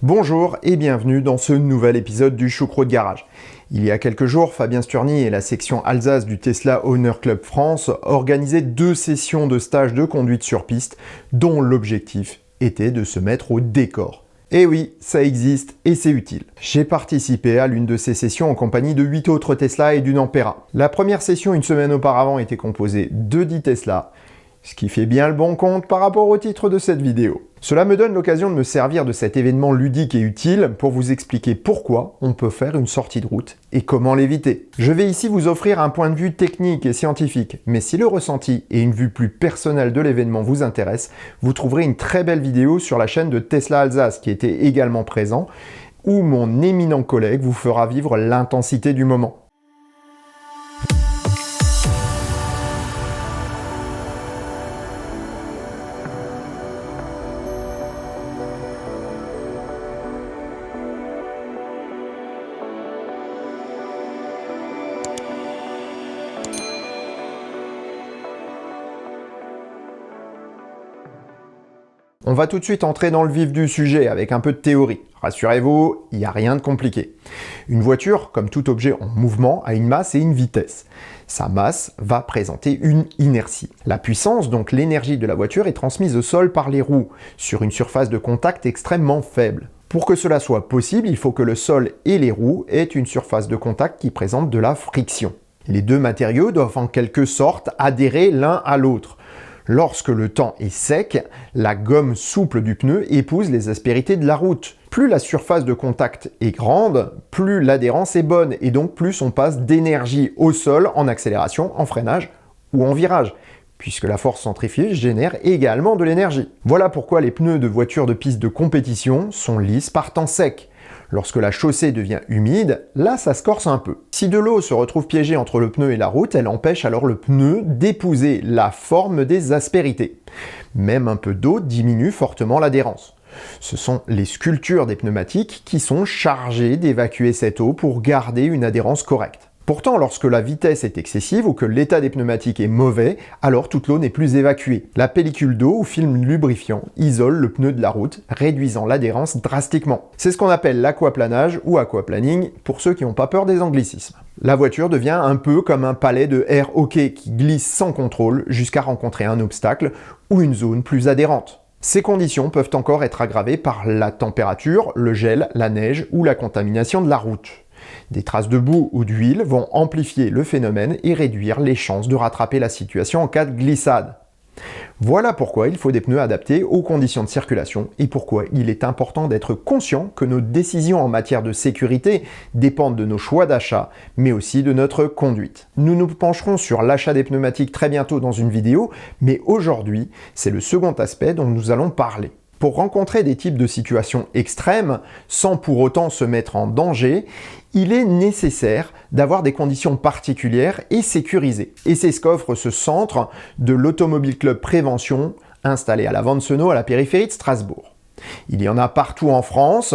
Bonjour et bienvenue dans ce nouvel épisode du Choucroute Garage. Il y a quelques jours, Fabien Sturny et la section Alsace du Tesla Owner Club France organisaient 2 sessions de stage de conduite sur piste dont l'objectif était de se mettre au décor. Et oui, ça existe et c'est utile. J'ai participé à l'une de ces sessions en compagnie de 8 autres Tesla et d'une Ampera. La première session, une semaine auparavant, était composée de 10 Tesla, ce qui fait bien le bon compte par rapport au titre de cette vidéo. Cela me donne l'occasion de me servir de cet événement ludique et utile pour vous expliquer pourquoi on peut faire une sortie de route et comment l'éviter. Je vais ici vous offrir un point de vue technique et scientifique, mais si le ressenti et une vue plus personnelle de l'événement vous intéressent, vous trouverez une très belle vidéo sur la chaîne de Tesla Alsace qui était également présent, où mon éminent collègue vous fera vivre l'intensité du moment. On va tout de suite entrer dans le vif du sujet avec un peu de théorie. Rassurez-vous, il n'y a rien de compliqué. Une voiture, comme tout objet en mouvement, a une masse et une vitesse. Sa masse va présenter une inertie. La puissance, donc l'énergie de la voiture, est transmise au sol par les roues, sur une surface de contact extrêmement faible. Pour que cela soit possible, il faut que le sol et les roues aient une surface de contact qui présente de la friction. Les deux matériaux doivent en quelque sorte adhérer l'un à l'autre. Lorsque le temps est sec, la gomme souple du pneu épouse les aspérités de la route. Plus la surface de contact est grande, plus l'adhérence est bonne et donc plus on passe d'énergie au sol en accélération, en freinage ou en virage, puisque la force centrifuge génère également de l'énergie. Voilà pourquoi les pneus de voitures de piste de compétition sont lisses par temps sec. Lorsque la chaussée devient humide, là ça se corse un peu. Si de l'eau se retrouve piégée entre le pneu et la route, elle empêche alors le pneu d'épouser la forme des aspérités. Même un peu d'eau diminue fortement l'adhérence. Ce sont les sculptures des pneumatiques qui sont chargées d'évacuer cette eau pour garder une adhérence correcte. Pourtant, lorsque la vitesse est excessive ou que l'état des pneumatiques est mauvais, alors toute l'eau n'est plus évacuée. La pellicule d'eau ou film lubrifiant isole le pneu de la route, réduisant l'adhérence drastiquement. C'est ce qu'on appelle l'aquaplanage ou aquaplaning pour ceux qui n'ont pas peur des anglicismes. La voiture devient un peu comme un pallet de air hockey qui glisse sans contrôle jusqu'à rencontrer un obstacle ou une zone plus adhérente. Ces conditions peuvent encore être aggravées par la température, le gel, la neige ou la contamination de la route. Des traces de boue ou d'huile vont amplifier le phénomène et réduire les chances de rattraper la situation en cas de glissade. Voilà pourquoi il faut des pneus adaptés aux conditions de circulation et pourquoi il est important d'être conscient que nos décisions en matière de sécurité dépendent de nos choix d'achat, mais aussi de notre conduite. Nous nous pencherons sur l'achat des pneumatiques très bientôt dans une vidéo, mais aujourd'hui, c'est le second aspect dont nous allons parler. Pour rencontrer des types de situations extrêmes, sans pour autant se mettre en danger, il est nécessaire d'avoir des conditions particulières et sécurisées. Et c'est ce qu'offre ce centre de l'Automobile Club Prévention, installé à la Vancenot à la périphérie de Strasbourg. Il y en a partout en France,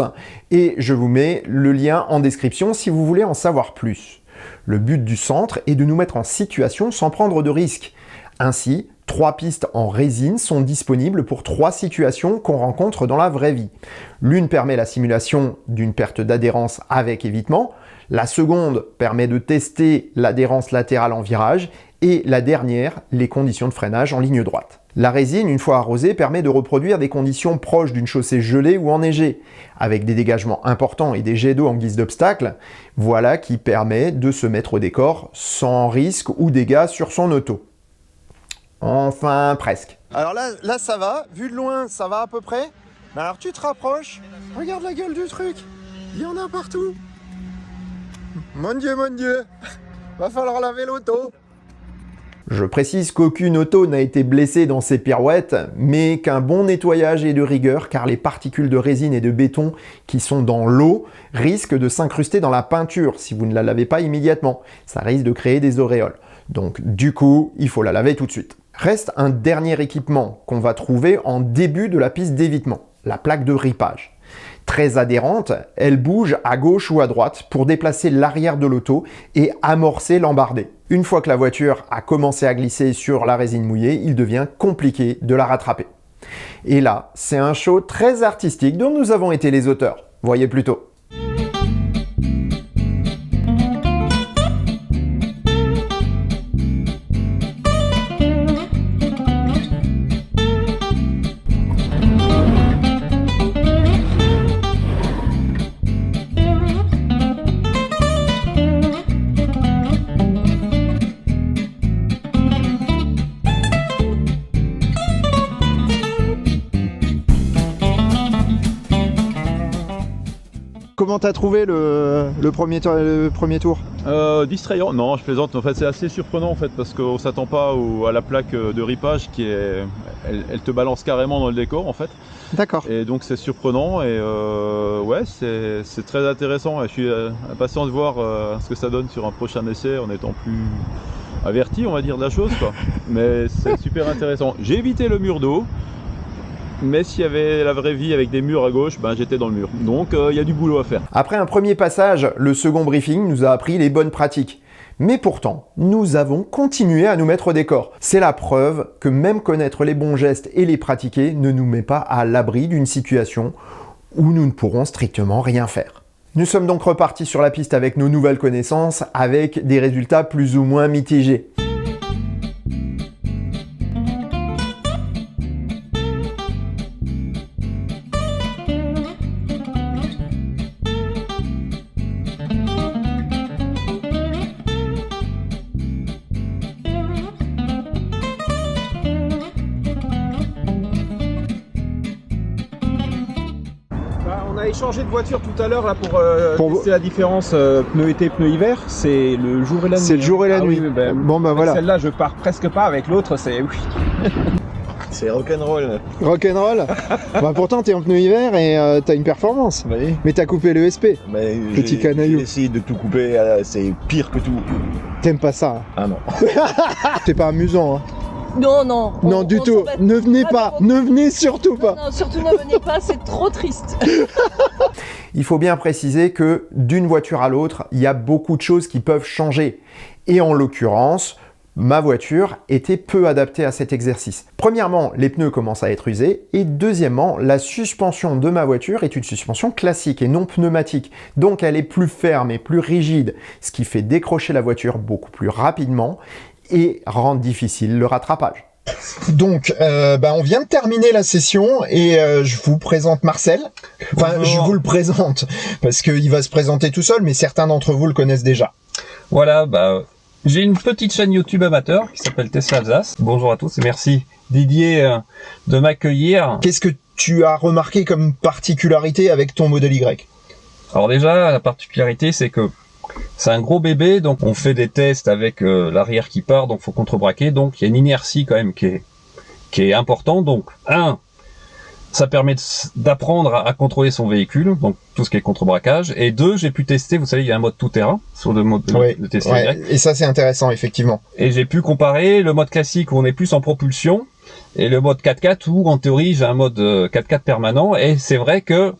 et je vous mets le lien en description si vous voulez en savoir plus. Le but du centre est de nous mettre en situation sans prendre de risques. Ainsi, 3 pistes en résine sont disponibles pour 3 situations qu'on rencontre dans la vraie vie. L'une permet la simulation d'une perte d'adhérence avec évitement, la seconde permet de tester l'adhérence latérale en virage, et la dernière, les conditions de freinage en ligne droite. La résine, une fois arrosée, permet de reproduire des conditions proches d'une chaussée gelée ou enneigée, avec des dégagements importants et des jets d'eau en guise d'obstacle. Voilà qui permet de se mettre au décor sans risque ou dégâts sur son auto. Enfin, presque. Alors là, ça va. Vu de loin, ça va à peu près. Mais alors, tu te rapproches. Regarde la gueule du truc. Il y en a partout. Mon Dieu. Va falloir laver l'auto. Je précise qu'aucune auto n'a été blessée dans ces pirouettes, mais qu'un bon nettoyage est de rigueur car les particules de résine et de béton qui sont dans l'eau risquent de s'incruster dans la peinture si vous ne la lavez pas immédiatement. Ça risque de créer des auréoles. Donc du coup, il faut la laver tout de suite. Reste un dernier équipement qu'on va trouver en début de la piste d'évitement, la plaque de ripage. Très adhérente, elle bouge à gauche ou à droite pour déplacer l'arrière de l'auto et amorcer l'embardé. Une fois que la voiture a commencé à glisser sur la résine mouillée, il devient compliqué de la rattraper. Et là, c'est un show très artistique dont nous avons été les auteurs. Voyez plutôt. Comment t'as trouvé le premier tour? Distrayant, non je plaisante, en fait c'est assez surprenant en fait parce qu'on s'attend pas à la plaque de ripage qui est, elle te balance carrément dans le décor en fait. D'accord. Et donc c'est surprenant et ouais c'est très intéressant et je suis impatient de voir ce que ça donne sur un prochain essai en étant plus averti on va dire de la chose quoi. Mais c'est super intéressant. J'ai évité le mur d'eau. Mais s'il y avait la vraie vie avec des murs à gauche, ben j'étais dans le mur. Donc il y a du boulot à faire. Après un premier passage, le second briefing nous a appris les bonnes pratiques. Mais pourtant, nous avons continué à nous mettre au décor. C'est la preuve que même connaître les bons gestes et les pratiquer ne nous met pas à l'abri d'une situation où nous ne pourrons strictement rien faire. Nous sommes donc repartis sur la piste avec nos nouvelles connaissances, avec des résultats plus ou moins mitigés. On a échangé de voiture tout à l'heure là pour tester la différence pneu été, pneu hiver. C'est le jour et la nuit. C'est le jour et la nuit. Oui, ben, bon bah voilà. Celle-là je pars presque pas, avec l'autre c'est oui. C'est rock'n'roll. Rock'n'roll. Bah pourtant t'es en pneu hiver et t'as une performance. Oui. Mais t'as coupé le SP. Mais Petit canaillou. J'ai essayé de tout couper, c'est pire que tout. T'aimes pas ça? Ah non. C'est pas amusant. Hein. Non, non. Non, du tout. Ne venez pas. Ne venez surtout pas. Non, surtout ne venez pas, c'est trop triste. Il faut bien préciser que d'une voiture à l'autre, il y a beaucoup de choses qui peuvent changer. Et en l'occurrence, ma voiture était peu adaptée à cet exercice. Premièrement, les pneus commencent à être usés. Et deuxièmement, la suspension de ma voiture est une suspension classique et non pneumatique. Donc elle est plus ferme et plus rigide, ce qui fait décrocher la voiture beaucoup plus rapidement et rendre difficile le rattrapage. Donc, on vient de terminer la session et je vous présente Marcel. Enfin, Bonjour. je vous le présente parce qu'il va se présenter tout seul, mais certains d'entre vous le connaissent déjà. Voilà, j'ai une petite chaîne YouTube amateur qui s'appelle Tesla Alsace. Bonjour à tous et merci Didier de m'accueillir. Qu'est-ce que tu as remarqué comme particularité avec ton modèle Y? Alors déjà, la particularité c'est que c'est un gros bébé, donc on fait des tests avec l'arrière qui part, donc faut contrebraquer, donc il y a une inertie quand même qui est importante. Donc ça permet d'apprendre à contrôler son véhicule, donc tout ce qui est contrebraquage. Et deux, j'ai pu tester, vous savez, il y a un mode tout-terrain sur le mode de Tesla Y. Et ça c'est intéressant effectivement. Et j'ai pu comparer le mode classique où on est plus en propulsion et le mode 4x4 où en théorie j'ai un mode 4x4 permanent. Et c'est vrai que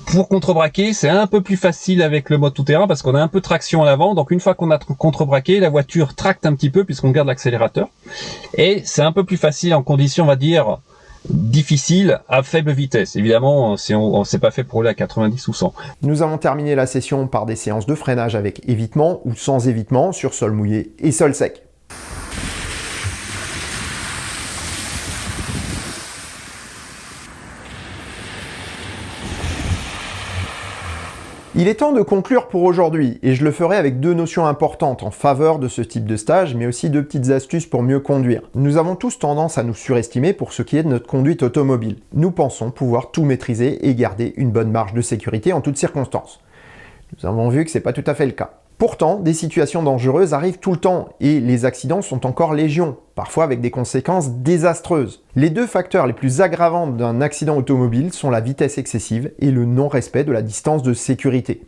pour contrebraquer, c'est un peu plus facile avec le mode tout-terrain parce qu'on a un peu de traction à l'avant. Donc une fois qu'on a contrebraqué, la voiture tracte un petit peu puisqu'on garde l'accélérateur. Et c'est un peu plus facile en conditions, on va dire, difficiles à faible vitesse. Évidemment, si on s'est pas fait pour rouler à 90 ou 100. Nous avons terminé la session par des séances de freinage avec évitement ou sans évitement sur sol mouillé et sol sec. Il est temps de conclure pour aujourd'hui, et je le ferai avec deux notions importantes en faveur de ce type de stage, mais aussi deux petites astuces pour mieux conduire. Nous avons tous tendance à nous surestimer pour ce qui est de notre conduite automobile. Nous pensons pouvoir tout maîtriser et garder une bonne marge de sécurité en toutes circonstances. Nous avons vu que c'est pas tout à fait le cas. Pourtant, des situations dangereuses arrivent tout le temps et les accidents sont encore légion, parfois avec des conséquences désastreuses. Les deux facteurs les plus aggravants d'un accident automobile sont la vitesse excessive et le non-respect de la distance de sécurité.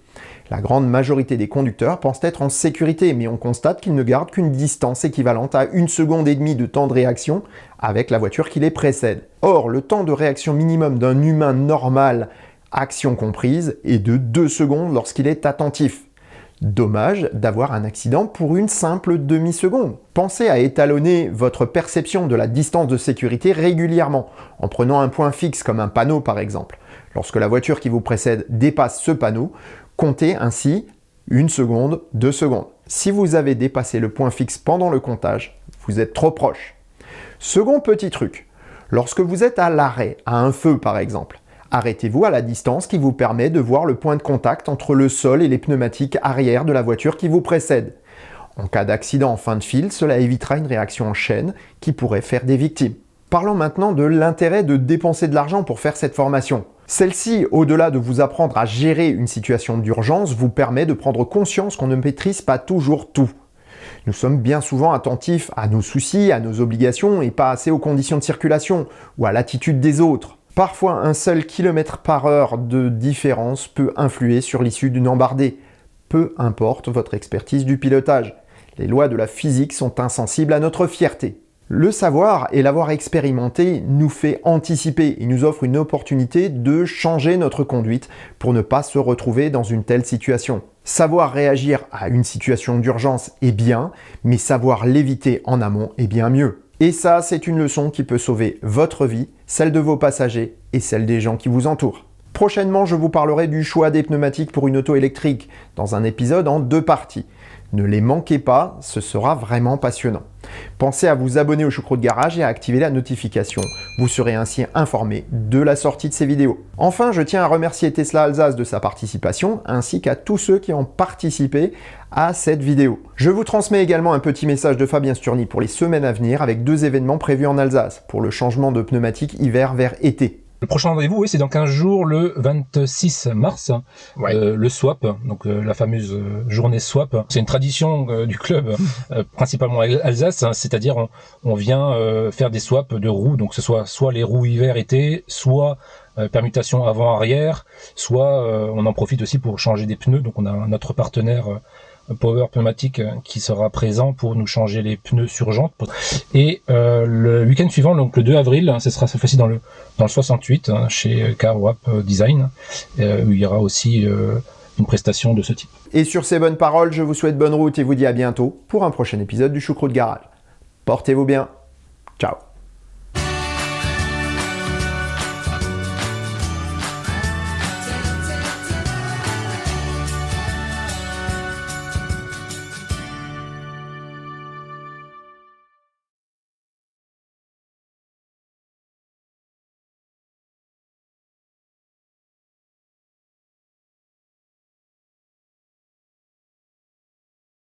La grande majorité des conducteurs pensent être en sécurité, mais on constate qu'ils ne gardent qu'une distance équivalente à 1,5 seconde de temps de réaction avec la voiture qui les précède. Or, le temps de réaction minimum d'un humain normal, action comprise, est de 2 secondes lorsqu'il est attentif. Dommage d'avoir un accident pour une simple demi-seconde. Pensez à étalonner votre perception de la distance de sécurité régulièrement, en prenant un point fixe comme un panneau par exemple. Lorsque la voiture qui vous précède dépasse ce panneau, comptez ainsi 1 seconde, 2 secondes. Si vous avez dépassé le point fixe pendant le comptage, vous êtes trop proche. Second petit truc, lorsque vous êtes à l'arrêt, à un feu par exemple, arrêtez-vous à la distance qui vous permet de voir le point de contact entre le sol et les pneumatiques arrière de la voiture qui vous précède. En cas d'accident en fin de file, cela évitera une réaction en chaîne qui pourrait faire des victimes. Parlons maintenant de l'intérêt de dépenser de l'argent pour faire cette formation. Celle-ci, au-delà de vous apprendre à gérer une situation d'urgence, vous permet de prendre conscience qu'on ne maîtrise pas toujours tout. Nous sommes bien souvent attentifs à nos soucis, à nos obligations et pas assez aux conditions de circulation ou à l'attitude des autres. Parfois, un seul kilomètre par heure de différence peut influer sur l'issue d'une embardée. Peu importe votre expertise du pilotage. Les lois de la physique sont insensibles à notre fierté. Le savoir et l'avoir expérimenté nous fait anticiper et nous offre une opportunité de changer notre conduite pour ne pas se retrouver dans une telle situation. Savoir réagir à une situation d'urgence est bien, mais savoir l'éviter en amont est bien mieux. Et ça, c'est une leçon qui peut sauver votre vie, celle de vos passagers et celle des gens qui vous entourent. Prochainement, je vous parlerai du choix des pneumatiques pour une auto électrique, dans un épisode en 2 parties. Ne les manquez pas, ce sera vraiment passionnant. Pensez à vous abonner au Choucroute Garage et à activer la notification. Vous serez ainsi informé de la sortie de ces vidéos. Enfin, je tiens à remercier Tesla Alsace de sa participation, ainsi qu'à tous ceux qui ont participé à cette vidéo. Je vous transmets également un petit message de Fabien Sturny pour les semaines à venir, avec 2 événements prévus en Alsace, pour le changement de pneumatique hiver vers été. Le prochain rendez-vous, oui, c'est dans 15 jours, le 26 mars, le swap, donc la fameuse journée swap. C'est une tradition du club, principalement Alsace, hein, c'est-à-dire on vient faire des swaps de roues, donc que ce soit les roues hiver-été, soit permutation avant-arrière, soit on en profite aussi pour changer des pneus, donc on a notre partenaire Power Pneumatique qui sera présent pour nous changer les pneus sur jante. Et le week-end suivant, donc le 2 avril, ce sera cette fois-ci dans le 68, hein, chez Carwap Design, où il y aura aussi une prestation de ce type. Et sur ces bonnes paroles, je vous souhaite bonne route et vous dis à bientôt pour un prochain épisode du Choucroute Garage. Portez-vous bien. Ciao.